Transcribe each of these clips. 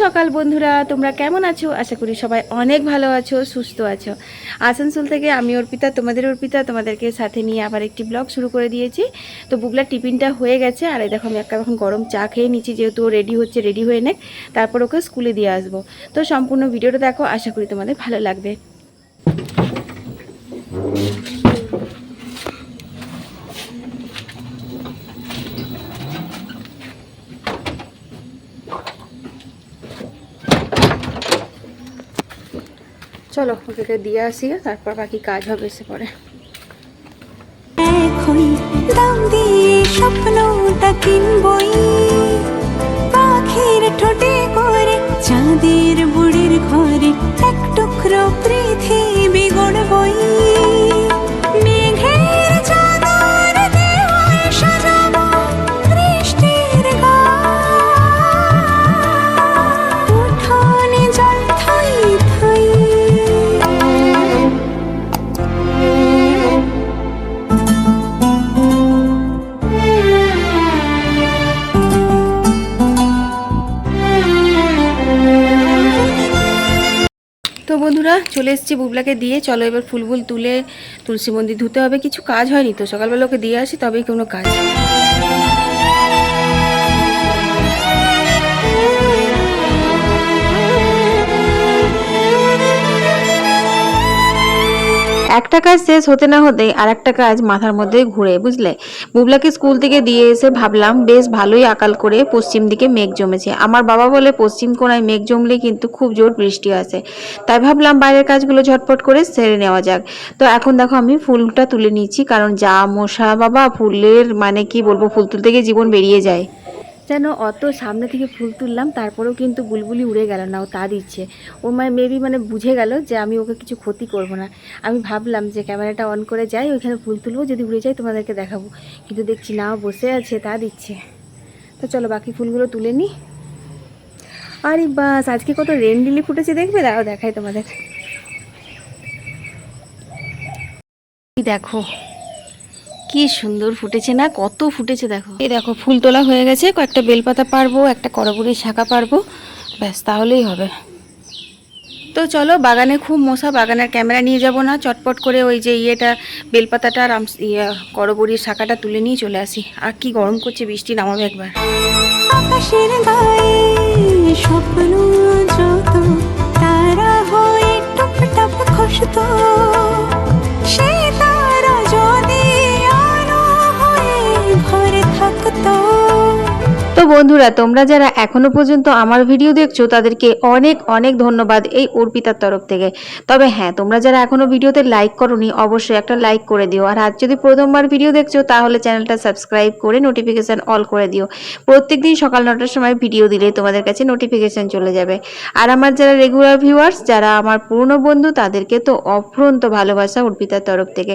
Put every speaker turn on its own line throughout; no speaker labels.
সকাল বন্ধুরা, তোমরা কেমন আছো? আশা করি সবাই অনেক ভালো আছো, সুস্থ আছো। আসানসোল থেকে আমি অর্পিতা, তোমাদেরকে সাথে নিয়ে আবার একটি ব্লগ শুরু করে দিয়েছি। তো বুবলার টিফিনটা হয়ে গেছে, আর এই দেখো আমি এখন গরম চা খেয়ে নিচ্ছি, যেহেতু ও রেডি হচ্ছে, রেডি হয়ে নেক, তারপর ওকে স্কুলে দিয়ে আসবো। তো সম্পূর্ণ ভিডিওটা দেখো, আশা করি তোমাদের ভালো লাগবে। চলো ওকে দিয়ে আসি, তারপর বাকি কাজ হবে এসে পরে।
স্বপ্নটা কিনবই পাখির ঠোঁটে করে, চাঁদের বুড়ির ঘরে এক টুকরো পৃথিবী গড়বই। মেঘের চাদর দেওয়ায় সাজাবো বৃষ্টির গান, উঠোনে জল থই থই।
তো বন্ধুরা চলে এসেছি বুবলাকে দিয়ে, চলো এবার ফুল তুলে তুলসী মন্দির ধুতে হবে। কিছু কাজ হয়নি তো, সকালবেলা ওকে দিয়ে আসি তবেই কোনো কাজ। একটা কাজ শেষ হতে না হতে আর একটা কাজ মাথার মধ্যে ঘুরে, বুঝলে। বুবলাকে স্কুল থেকে দিয়ে এসে ভাবলাম বেশ ভালোই আকাল করে পশ্চিম দিকে মেঘ জমেছে। আমার বাবা বলে পশ্চিম কোণায় মেঘ জমলে কিন্তু খুব জোর বৃষ্টি আসে, তাই ভাবলাম বাইরের কাজগুলো ঝটপট করে সেরে নেওয়া যাক। তো এখন দেখো আমি ফুলটা তুলে নিচ্ছি, কারণ যা মশা বাবা, ফুলের মানে কি বলবো, ফুল তুলতে গিয়ে জীবন বেরিয়ে যায়। যেন অত সামনে থেকে ফুল তুললাম, তারপরেও কিন্তু বুলবুলি উড়ে গেল না, ও তা দিচ্ছে। ও মেবি বুঝে গেল যে আমি ওকে কিছু ক্ষতি করব না। আমি ভাবলাম যে ক্যামেরাটা অন করে যাই, ওইখানে ফুল তুলবো, যদি উড়ে যায় তোমাদেরকে দেখাবো, কিন্তু দেখছি না, ও বসে আছে তা দিচ্ছে। তো চলো বাকি ফুলগুলো তুলে নিই। আরে বাস, আজকে কত রেন লিলি ফুটেছে দেখবে, দাঁড়াও দেখাই তোমাদের। দেখো কি সুন্দর ফুটেছে না, কত ফুটেছে দেখো। এই দেখো ফুল তোলা হয়ে গেছে, কয়েকটা বেলপাতা পারবো, একটা করবুরির শাখা পারবো, ব্যাস তাহলেই হবে। তো চলো, বাগানে খুব মশা, বাগানের ক্যামেরা নিয়ে যাব না, চটপট করে ওই যে বেলপাতাটা আর করবুরির শাখাটা তুলে নিয়ে চলে আসি। আর কি গরম করছে, বৃষ্টি নামাবে একবার।
আকাশের গায়ে স্বপ্ন যত তারা হয়ে টুপটাপ খসতো, সে তারা যদি আলো হয়ে ঘরে থাকতো।
তো বন্ধুরা, তোমরা যারা এখনো পর্যন্ত আমার ভিডিও দেখছো তাদেরকে অনেক অনেক ধন্যবাদ এই অর্পিতার তরফ থেকে। তবে হ্যাঁ, তোমরা যারা এখনো ভিডিওতে লাইক করোনি অবশ্যই একটা লাইক করে দিও, আর আজ যদি প্রথমবার ভিডিও দেখছো তাহলে চ্যানেলটা সাবস্ক্রাইব করে নোটিফিকেশন অল করে দিও। প্রত্যেকদিন সকাল 9টার সময় ভিডিও দিলে তোমাদের কাছে নোটিফিকেশন চলে যাবে। আর আমার যারা রেগুলার ভিউয়ার্স, যারা আমার পুরনো বন্ধু, তাদেরকে তো অফুরন্ত ভালোবাসা অর্পিতার তরফ থেকে।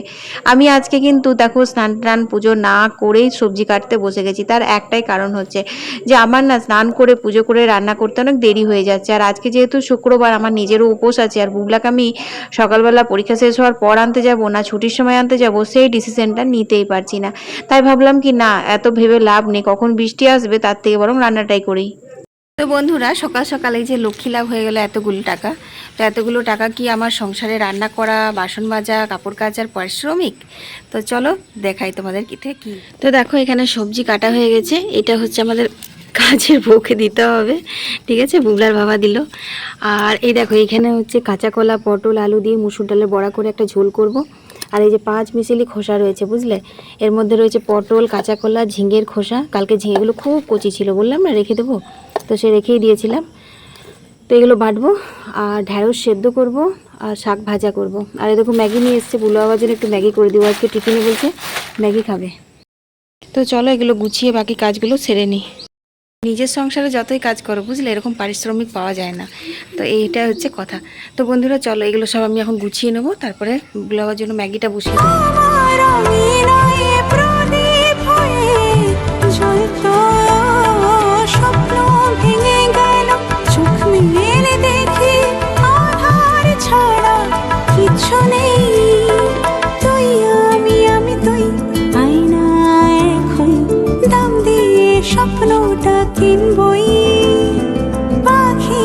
আমি আজকে কিন্তু দেখো স্নান টান পুজো না করেই সবজি কাটতে বসে গেছি। তার একটাই কারণ হচ্ছে যে আমার না স্নান করে পুজো করে রান্না করতে অনেক দেরি হয়ে যাচ্ছে। আর আজকে যেহেতু শুক্রবার, আমার নিজেরও উপোস আছে, আর বুবলাকে আমি সকালবেলা পরীক্ষা শেষ হওয়ার পর আনতে যাব না ছুটির সময় আনতে যাব, সেই ডিসিশনটা নিতেই পারছি না। তাই ভাবলাম কি না, এত ভেবে লাভ নেই, কখন বৃষ্টি আসবে, তার থেকে বরং রান্নাটাই করি। তো বন্ধুরা, সকাল সকাল এই যে লক্ষ্মী লাভ হয়ে গেল এতগুলো টাকা। তো এতগুলো টাকা কি আমার সংসারে রান্না করা, বাসন মাজা, কাপড় কাচার পারিশ্রমিক? তো চলো দেখাই তোমাদের কি। তো দেখো এখানে সবজি কাটা হয়ে গেছে, এটা হচ্ছে আমাদের কাজের বউকে দিতে হবে, ঠিক আছে, বুবলার বাবা দিল। আর এই দেখো এখানে হচ্ছে কাঁচা কলা, পটল, আলু দিয়ে মুসুর ডালের বড়া করে একটা ঝোল করব। আর এই যে 5 মিশালি খোসা রয়েছে, বুঝলে, এর মধ্যে রয়েছে পটল, কাঁচা কলা, ঝিঙের খোসা। কালকে ঝিঙেগুলো খুব কচি ছিল, বললাম না রেখে দেবো, তো সে রেখেই দিয়েছিলাম। তো এগুলো বাটবো, আর ঢ্যাঁড়স সেদ্ধ করব, আর শাক ভাজা করব। আর এই দেখো ম্যাগি নিয়ে এসছে, বুলো বাবার জন্য একটু ম্যাগি করে দিব, আজকে টিফিনে বলছে ম্যাগি খাবে। তো চলো এগুলো গুছিয়ে বাকি কাজগুলো সেরে নিই। নিজের সংসারে যতই কাজ করো, বুঝলে, এরকম পারিশ্রমিক পাওয়া যায় না, তো এইটা হচ্ছে কথা। তো বন্ধুরা চলো, এগুলো সব আমি এখন গুছিয়ে নেবো, তারপরে বুলো বাবার জন্য ম্যাগিটা বসিয়ে দেবো।
স্বপ্ন ভেঙে গেল, চোখ মেলে দেখি আধার ছাড়া কিছু নেই। তুই আমি তুই, আয়না এক হই, দাম দিয়ে স্বপ্নটা কিনবই। পাখি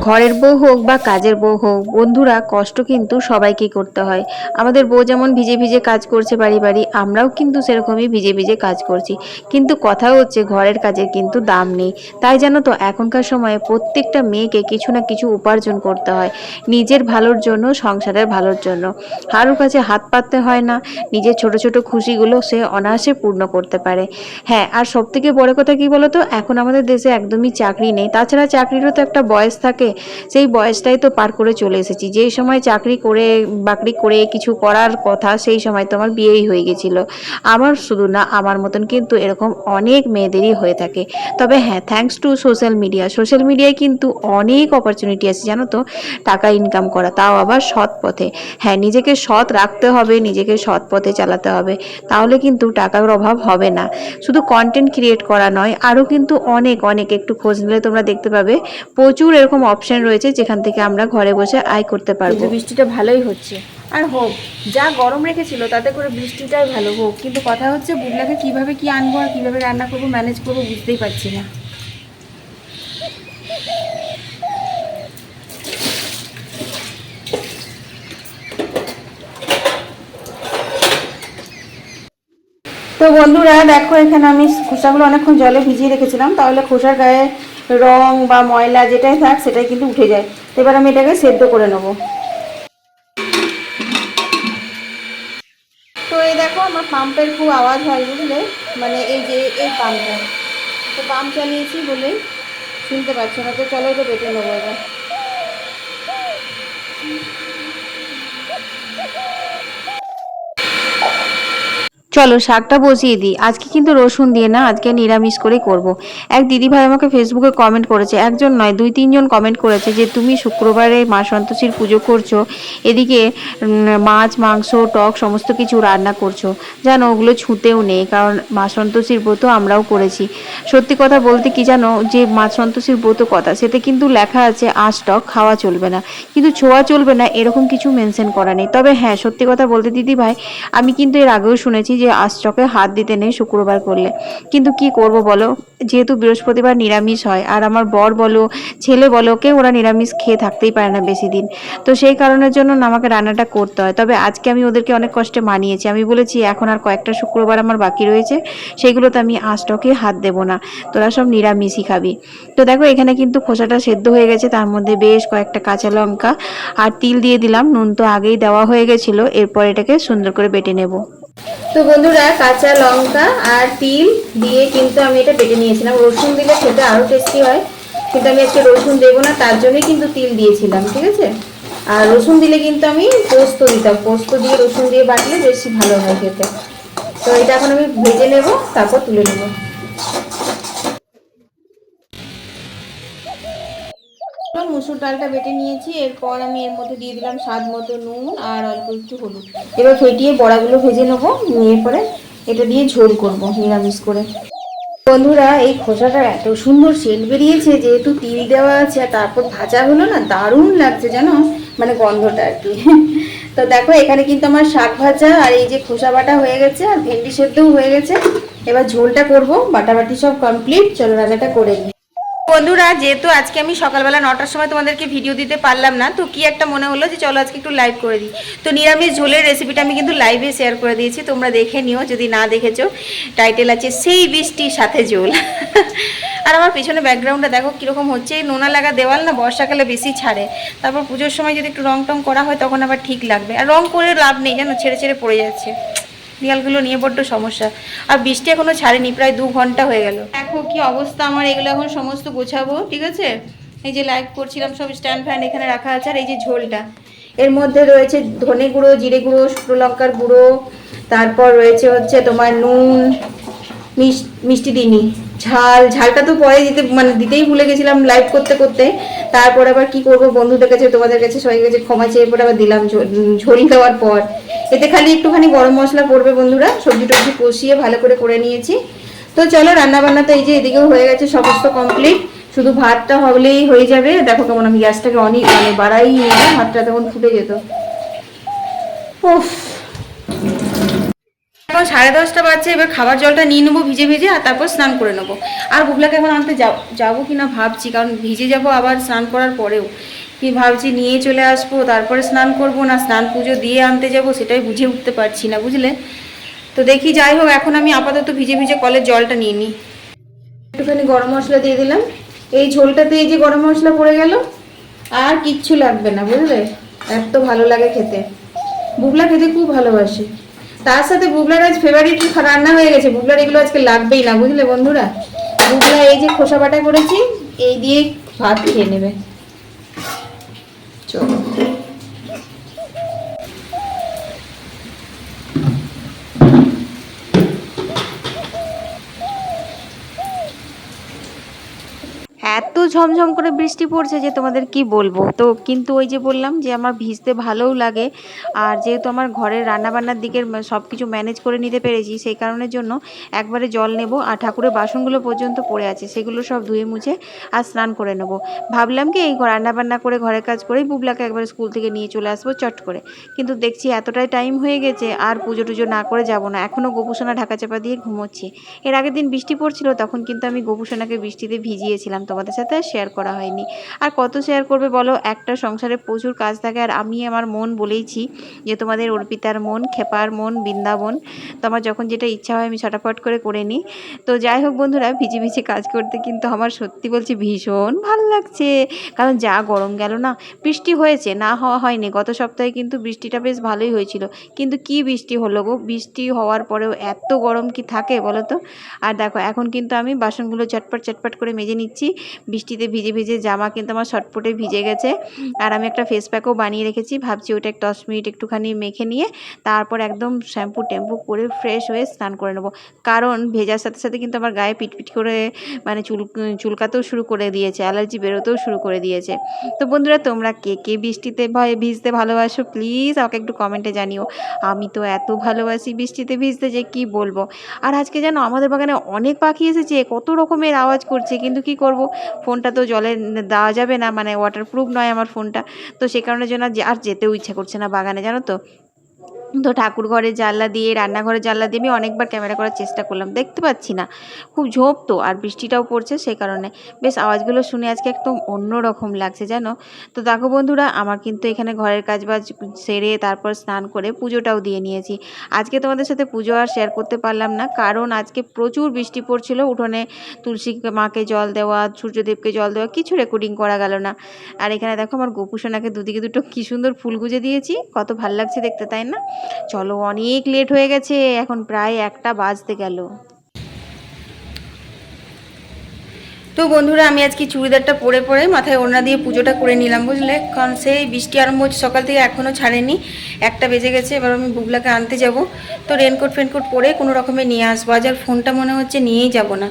ঘরের বউ হোক বা কাজের বউ হোক বন্ধুরা, কষ্ট কিন্তু সবাইকেই করতে হয়। আমাদের বউ যেমন ভিজে ভিজে কাজ করছে বাড়ি বাড়ি, আমরাও কিন্তু সেরকমই ভিজে ভিজে কাজ করছি। কিন্তু কথা হচ্ছে ঘরের কাজের কিন্তু দাম নেই। তাই জানো তো, এখনকার সময়ে প্রত্যেকটা মেয়েকে কিছু না কিছু উপার্জন করতে হয়, নিজের ভালোর জন্য, সংসারের ভালোর জন্য। কারোর কাছে হাত পাততে হয় না, নিজের ছোট ছোট খুশিগুলো সে অনায়াসে পূর্ণ করতে পারে। হ্যাঁ, আর সব থেকে বড় কথা কি বলতো, এখন আমাদের দেশে একদমই চাকরি নেই। তাছাড়া চাকরিরও তো একটা বয়স থাকে, সেই বয়সটাই তো পার করে চলে এসেছি। যেই সময় চাকরি করে বাকরি করে কিছু করার কথা, সেই সময় তো আমার বিয়েই হয়ে গেছিল। আমার শুধু না, আমার মতন কিন্তু এরকম অনেক মেয়েদেরই হয়ে থাকে। তবে হ্যাঁ, thanks to social media, social মিডিয়ায় কিন্তু অনেক অপরচুনিটি আছে জানো তো, টাকা ইনকাম করা, তাও আবার সৎ পথে। হ্যাঁ, নিজেকে সৎ রাখতে হবে, নিজেকে সৎ পথে চালাতে হবে, তাহলে কিন্তু টাকার অভাব হবে না। শুধু কন্টেন্ট ক্রিয়েট করা নয়, আরও কিন্তু অনেক অনেক, একটু খোঁজ নিলে তোমরা দেখতে পাবে প্রচুর এরকম অপশন রয়েছে যেখান থেকে আমরা ঘরে বসে আয় করতে পারবো।
বৃষ্টিটা ভালোই হচ্ছে। আর হোক, যা গরম রেখেছিল তাতে করে বৃষ্টিটাই ভালো হোক, কিন্তু কথা হচ্ছে বুবলাকে কিভাবে কি আনবো আর কিভাবে রান্না করবো, ম্যানেজ করবো বুঝতেই পারছি না। তো বন্ধুরা দেখো, এখানে আমি খোসাগুলো অনেকক্ষণ জলে ভিজিয়ে রেখেছিলাম, তাহলে খোসার গায়ে রং বা ময়লা যেটাই থাক সেটাই কিন্তু উঠে যায়। তো এবার আমি এটাকে সেদ্ধ করে নেবো। তো এই দেখো, আমার পাম্পের খুব আওয়াজ হয় বুঝলে, মানে এই যে এই পাম্পটা, তো পাম্প চালিয়েছি বলেই শুনতে পাচ্ছ না। তো চলো এটা বেটে নেবো এবার।
চলো শাকটা বসিয়ে দিই। আজকে কিন্তু রসুন দিয়ে না, আজকে নিরামিষ করেই করব। এক দিদিভাই আমাকে ফেসবুকে কমেন্ট করেছে, একজন নয় 2-3 জন কমেন্ট করেছে যে তুমি শুক্রবারে মা সন্তোষীর পুজো করছো, এদিকে মাছ মাংস টক সমস্ত কিছু রান্না করছো। জানো, ওগুলো ছুঁতেও নেই, কারণ মা সন্তোষীর ব্রত আমরাও করেছি। সত্যি কথা বলতে কি জানো, যে মা সন্তোষীর ব্রত কথা, সেটা কিন্তু লেখা আছে আঁশ টক খাওয়া চলবে না, কিন্তু ছোঁয়া চলবে না, এরকম কিছু মেনশন করা নেই। তবে হ্যাঁ, সত্যি কথা বলতে দিদি ভাই, আমি কিন্তু এর আগেও শুনেছি যে আঁশটকে হাত দিতে নেই শুক্রবার করলে। কিন্তু কি করব বলো, যেহেতু বৃহস্পতিবার নিরামিষ হয়, আর আমার বর বলো ছেলে বলো কেউ ওরা নিরামিষ খেয়ে থাকতেই পারে না বেশি দিন। তো সেই কারণের জন্য না আমাকে রান্নাটা করতে হয়। তবে আজকে আমি ওদেরকে অনেক কষ্টে মানিয়েছি। আমি বলেছি এখন আর কয়েকটা শুক্রবার আমার বাকি রয়েছে, সেগুলোতে আমি আঁশটকে হাত দেবো না, তোরা সব নিরামিষই খাবি। তো দেখো, এখানে কিন্তু খোসাটা সেদ্ধ হয়ে গেছে, তার মধ্যে বেশ কয়েকটা কাঁচা লঙ্কা আর তিল দিয়ে দিলাম। নুন তো আগেই দেওয়া হয়ে গেছিলো, এরপর এটাকে সুন্দর করে বেটে নেব।
তো বন্ধুরা, কাঁচা লঙ্কা আর তিল দিয়ে কিন্তু আমি এটা বেটে নিয়েছিলাম। রসুন দিলে খেতে আরও টেস্টি হয়, কিন্তু আমি আজকে রসুন দেবো না, তার জন্যই কিন্তু তিল দিয়েছিলাম, ঠিক আছে। আর রসুন দিলে কিন্তু আমি পোস্ত দিতাম, পোস্ত দিয়ে রসুন দিয়ে বাটলে বেশি ভালো হয় খেতে। তো এটা এখন আমি ভেজে নেব, তারপর তুলে নেব। মুসুর ডালটা বেটে নিয়েছি, এরপর আমি এর মধ্যে দিয়ে দিলাম স্বাদ মতো নুন আর অল্প একটু হলুদ। এবার ফেটিয়ে বড়াগুলো ভেজে নেবো, নিয়ে পরে এটা দিয়ে ঝোল করব নিরামিষ করে। বন্ধুরা, এই খোসাটার এত সুন্দর সেন্ট বেরিয়েছে, যেহেতু তিল দেওয়া আছে আর তারপর ভাজা হলো না, দারুণ লাগছে জানো, মানে গন্ধটা আর কি। তো দেখো, এখানে কিন্তু আমার শাক ভাজা আর এই যে খোসা বাটা হয়ে গেছে, আর ভেন্ডি সেদ্ধও হয়ে গেছে। এবার ঝোলটা করব, বাটাবাটি সব কমপ্লিট, চলো রান্নাটা করে নিই। বন্ধুরা, যেহেতু আজকে আমি সকালবেলা 9টার সময় তোমাদেরকে ভিডিও দিতে পারলাম না, তো কি একটা মনে হলো যে চলো আজকে একটু লাইভ করে দিই। তো নিরামিষ ঝোলের রেসিপিটা আমি কিন্তু লাইভে শেয়ার করে দিয়েছি, তোমরা দেখে নিও যদি না দেখেছো। টাইটেল আছে সেই বৃষ্টির সাথে ঝোল। আর আমার পিছনে ব্যাকগ্রাউন্ডটা দেখো কীরকম হচ্ছে, নোনা লাগা দেওয়াল না, বর্ষাকালে বেশি ছাড়ে। তারপর পুজোর সময় যদি একটু রং টং করা হয় তখন আবার ঠিক লাগবে, আর রং করে লাভ নেই জানো, ছেড়ে ছেড়ে পড়ে যাচ্ছে। দেয়ালগুলো নিয়ে বড্ড সমস্যা। আর বৃষ্টি এখনো ছাড়েনি, প্রায় 2 ঘন্টা হয়ে গেল। দেখো কি অবস্থা আমার, এগুলো এখন সমস্ত গোছাবো, ঠিক আছে। এই যে লাইভ করছিলাম সব স্ট্যান্ড ফ্যান এখানে রাখা আছে, আর এই যে ঝোলটা, এর মধ্যে রয়েছে ধনে গুঁড়ো, জিরে গুঁড়ো, শুকনো লঙ্কার গুঁড়ো, তারপর রয়েছে হচ্ছে তোমার নুন, মিষ্টি দিইনি, ঝালটা তো পরে দিতে, মানে দিতেই ভুলে গেছিলাম লাইভ করতে করতে। তারপর আবার কি করব, বন্ধুদের কাছে তোমাদের কাছে সবাই কাছে ক্ষমা চেয়ে পরে আবার দিলাম ঝোল দেওয়ার পর। এতে খালি একটুখানি গরম মশলা পড়বে বন্ধুরা। সবজি টবজি কষিয়ে ভালো করে নিয়েছি। তো চলো, রান্না বান্না তো এই যে এদিকেও হয়ে গেছে, সমস্ত কমপ্লিট, শুধু ভাতটা হলেই হয়ে যাবে। দেখো কেমন আমি গ্যাসটাকে অনেক বাড়াই নিলাম, ভাতটা তখন ফুটে যেত। উফ, এখন 10:30 বাজছে, এবার খাবার জলটা নিয়ে নেবো ভিজে ভিজে, আর তারপর স্নান করে নেবো। আর বুবলাকে এখন আনতে যাবো কি না ভাবছি, কারণ ভিজে যাব আবার স্নান করার পরেও, কি ভাবছি নিয়ে চলে আসবো তারপরে স্নান করব, না স্নান পুজো দিয়ে আনতে যাব, সেটাই বুঝে উঠতে পারছি না, বুঝলে। তো দেখি, যাই হোক এখন আমি আপাতত ভিজে ভিজে কলের জলটা নিয়ে নিই। একটুখানি গরম মশলা দিয়ে দিলাম, এই ঝোলটাতে এই যে গরম মশলা পড়ে গেল, আর কিচ্ছু লাগবে না, বুঝলে। এত ভালো লাগে খেতে, বুবলা খেতে খুব ভালোবাসে। তার সাথে বুবলার আজ ফেভারিট রান্না হয়ে গেছে, বুবলার এগুলো আজকে লাগবেই না, বুঝলে বন্ধুরা। বুবলা এই যে খোসা বাটা করেছি, এই দিয়ে ভাত খেয়ে নেবে। চলো,
এত ঝমঝম করে বৃষ্টি পড়ছে যে তোমাদের কি বলবো। তো কিন্তু ওই যে বললাম যে আমার ভিজতে ভালোও লাগে, আর যেহেতু আমার ঘরের রান্নাবান্নার দিকের সব কিছু ম্যানেজ করে নিতে পেরেছি, সেই কারণের জন্য একবারে জল নেব। আর ঠাকুরের বাসনগুলো পর্যন্ত পড়ে আছে, সেগুলো সব ধুয়ে মুছে আর স্নান করে নেব। ভাবলাম কি এই রান্নাবান্না করে ঘরের কাজ করেই বুবলাকে একবার স্কুল থেকে নিয়ে চলে আসবো চট করে। কিন্তু দেখছি এতটাই টাইম হয়ে গেছে, আর পুজো টুজো না করে যাব না। এখনও গোপুসোনা ঢাকা চাপা দিয়ে ঘুমোচ্ছি। এর আগের দিন বৃষ্টি পড়ছিল, তখন কিন্তু আমি গোপুসোনাকে বৃষ্টিতে ভিজিয়েছিলাম, তোমাদের সাথে আর শেয়ার করা হয়নি। আর কত শেয়ার করবে বলো, একটা সংসারে প্রচুর কাজ থাকে। আর আমি আমার মন বলেইছি যে তোমাদের অর্পিতার মন, খেপার মন, বৃন্দাবন, তো আমার যখন যেটা ইচ্ছা হয় আমি ছটাফট করে নিই। তো যাই হোক বন্ধুরা, ভিজে ভিজে কাজ করতে কিন্তু আমার সত্যি বলছি ভীষণ ভালো লাগছে। কারণ যা গরম গেল না, বৃষ্টি হয়েছে না হওয়া হয়নি, গত সপ্তাহে কিন্তু বৃষ্টিটা বেশ ভালোই হয়েছিল। কিন্তু কি বৃষ্টি হলো গো, বৃষ্টি হওয়ার পরেও এত গরম কি থাকে বলো তো। আর দেখো এখন কিন্তু আমি বাসনগুলো চটপট করে মেজে নিচ্ছি। বৃষ্টিতে ভিজে ভিজে জামা কিন্তু আমার ছটপটে ভিজে গেছে। আর আমি একটা ফেস প্যাকও বানিয়ে রেখেছি, ভাবছি ওটা 10 মিনিট একটুখানি মেখে নিয়ে তারপর একদম শ্যাম্পু ট্যাম্পু করে ফ্রেশ হয়ে স্নান করে নেবো। কারণ ভেজার সাথে সাথে কিন্তু আমার গায়ে পিটপিট করে মানে চুলকাতেও শুরু করে দিয়েছে, অ্যালার্জি বেরোতেও শুরু করে দিয়েছে। তো বন্ধুরা, তোমরা কে কে বৃষ্টিতে ভিজতে ভালোবাসো প্লিজ আমাকে একটু কমেন্টে জানিও। আমি তো এত ভালোবাসি বৃষ্টিতে ভিজতে যে কি বলবো। আর আজকে জানো আমাদের বাগানে অনেক পাখি এসেছে, কত রকমের আওয়াজ করছে, কিন্তু কি করব, ফোনটা তো জলে দেওয়া যাবে না, মানে ওয়াটারপ্রুফ নয় আমার ফোনটা। তো সে কারণের জন্য আর যেতেও ইচ্ছা করছে না বাগানে, জানো তো। তো ঠাকুর ঘরের জানলা দিয়ে, রান্নাঘরের জানলা দিয়ে আমি অনেকবার ক্যামেরা করার চেষ্টা করলাম, দেখতে পাচ্ছি না, খুব ঝোপ তো, আর বৃষ্টিটাও পড়ছে, সেই কারণে বেশ আওয়াজগুলো শুনে আজকে একদম অন্যরকম লাগছে জানো। তো দেখো বন্ধুরা, আমার কিন্তু এখানে ঘরের কাজবাজ সেরে তারপর স্নান করে পুজোটাও দিয়ে নিয়েছি। আজকে তোমাদের সাথে পুজো আর শেয়ার করতে পারলাম না, কারণ আজকে প্রচুর বৃষ্টি পড়ছিল। উঠোনে তুলসী মাকে জল দেওয়া, সূর্যদেবকে জল দেওয়া, কিছু রেকর্ডিং করা গেল না। আর এখানে দেখো আমার গোপুসোনাকে দুদিকে দুটো কি সুন্দর ফুল গুজে দিয়েছি, কত ভাল লাগছে দেখতে, তাই না। চলো, অনেক লেট হয়ে গেছে, এখন প্রায় 1টা বাজতে গেল।
তো বন্ধুরা, আমি আজকে চুড়িদারটা পরে মাথায় ওড়না দিয়ে পুজোটা করে নিলাম, বুঝলে। কারণ সেই বৃষ্টি আরম্ভ হচ্ছে সকাল থেকে, এখনও ছাড়েনি, 1টা বেজে গেছে। এবার আমি বুবলাকে আনতে যাব, তো রেনকোট ফেনকোট পরে কোনো রকমে নিয়ে আসবো। আজ আর ফোনটা মনে হচ্ছে নিয়েই যাব না,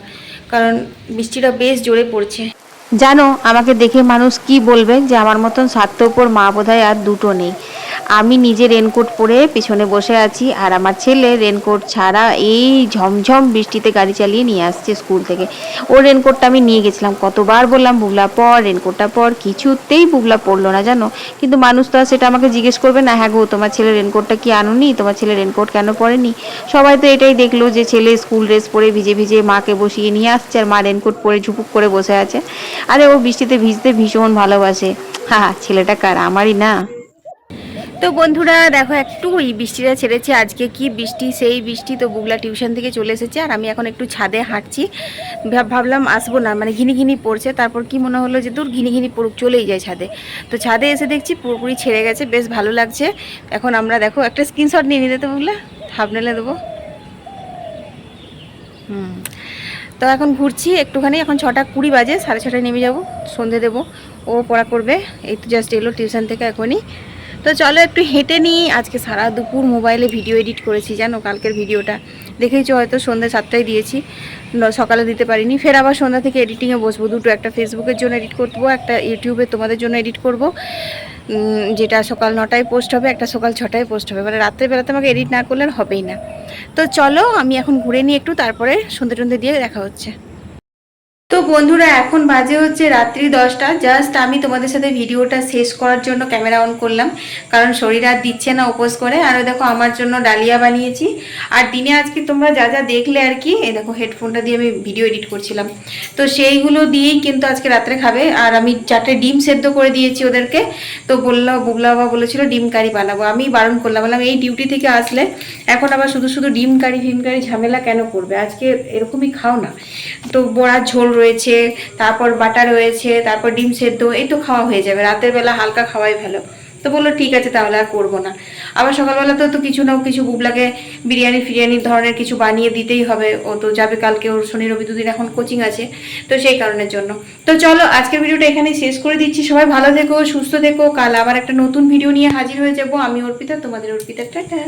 কারণ বৃষ্টিটা বেশ জোরে পড়ছে।
জানো, আমাকে দেখে মানুষ কি বলবে, যে আমার মতন স্বার্থপর মা বোধহয় আর দুটো নেই। আমি নিজে রেনকোট পরে পিছনে বসে আছি, আর আমার ছেলে রেনকোট ছাড়া এই ঝমঝম বৃষ্টিতে গাড়ি চালিয়ে নিয়ে আসছে স্কুল থেকে। ওর রেনকোটটা আমি নিয়ে গেছিলাম, কতবার বললাম বুবলা পর রেনকোটটা পর, কিছুতেই বুবলা পরলো না জানো। কিন্তু মানুষ তো আর সেটা আমাকে জিজ্ঞেস করবে না, হ্যাঁ গো তোমার ছেলে রেনকোটটা কি আনুনি, তোমার ছেলে রেনকোট কেন পরেনি। সবাই তো এটাই দেখলো যে ছেলে স্কুল ড্রেস পরে ভিজে ভিজে মাকে বসিয়ে নিয়ে আসছে, আর মা রেনকোট পরে ঝুপুক করে বসে আছে। আরে ও বৃষ্টিতে ভিজতে ভীষণ ভালোবাসে। হ্যাঁ, ছেলেটা কার, আমারই না।
তো বন্ধুরা দেখো, একটু ওই বৃষ্টিটা ছেড়েছে, আজকে কি বৃষ্টি সেই বৃষ্টি। তো বুবলা টিউশন থেকে চলে এসেছে, আর আমি এখন একটু ছাদে হাঁটছি। ভাবলাম আসবো না, মানে ঘিনি পড়ছে, তারপর কি মনে হলো যে দূর ঘিনি পড়ুক, চলেই যায় ছাদে। তো ছাদে এসে দেখছি পুরোপুরি ছেড়ে গেছে, বেশ ভালো লাগছে। এখন আমরা দেখো একটা স্ক্রিনশট নিয়ে নিতে, তো বুবলা থাম্বনেলে দেবো। তো এখন ঘুরছি একটুখানি, এখন 6:20 বাজে, 6:30 নেমে যাব, সন্ধে দেবো। ও পড়া করবে, এই তো জাস্ট এলো টিউশন থেকে এখনই। তো চলো একটু হেঁটে নিই। আজকে সারা দুপুর মোবাইলে ভিডিও এডিট করেছি জানো, কালকের ভিডিওটা দেখেইছো হয়তো, সন্ধ্যা 7টায় দিয়েছি, সকালে দিতে পারিনি। ফের আবার সন্ধ্যা থেকে এডিটিংয়ে বসবো, দুটো, একটা ফেসবুকের জন্য এডিট করবো, একটা ইউটিউবে তোমাদের জন্য এডিট করব, যেটা সকাল 9টায় পোস্ট হবে, একটা সকাল 6টায় পোস্ট হবে। মানে রাত্রেবেলাতে আমাকে এডিট না করলে হবেই না। তো চলো আমি এখন ঘুরে নিই একটু, তারপরে সন্ধ্যে টন্ধে দিয়ে দেখা হচ্ছে।
তো বন্ধুরা এখন বাজে হচ্ছে রাত্রি 10টা। জাস্ট আমি তোমাদের সাথে ভিডিওটা শেষ করার জন্য ক্যামেরা অন করলাম, কারণ শরীর আর দিচ্ছে না উপোস করে। আর দেখো আমার জন্য ডালিয়া বানিয়েছি। আর দিনে আজকে তোমরা যা যা দেখলে আর কি, এই দেখো হেডফোনটা দিয়ে আমি ভিডিও এডিট করছিলাম, তো সেইগুলো দিয়েই কিন্তু আজকে রাত্রে খাবে। আর আমি 4টে ডিম সেদ্ধ করে দিয়েছি ওদেরকে। তো বললো, বুবলা বাবা বলেছিল ডিম কারি বানাবো, আমি বারণ করলাম, বললাম এই ডিউটি থেকে আসলে এখন আবার শুধু শুধু ডিম কারি ঝামেলা কেন করবে, আজকে এরকমই খাও না। তো বড়ার ঝোল রয়েছে, তারপর বাটা রয়েছে, তারপর ডিম সেদ্ধ, এই তো খাওয়া হয়ে যাবে, রাতের বেলা হালকা খাওয়াই ভালো। তো বললো ঠিক আছে তাহলে আর করবো না। আবার সকালবেলা তো কিছু না কিছু বুবলাকে বিরিয়ানি ধরনের কিছু বানিয়ে দিতেই হবে, ও তো যাবে কালকে, ওর শনি রবি দুদিন এখন কোচিং আছে, তো সেই কারণের জন্য। তো চলো আজকের ভিডিওটা এখানেই শেষ করে দিচ্ছি। সবাই ভালো থেকো, সুস্থ থেকো, কাল আবার একটা নতুন ভিডিও নিয়ে হাজির হয়ে যাবো। আমি অর্পিতা, তোমাদের অর্পিতা, টাটা।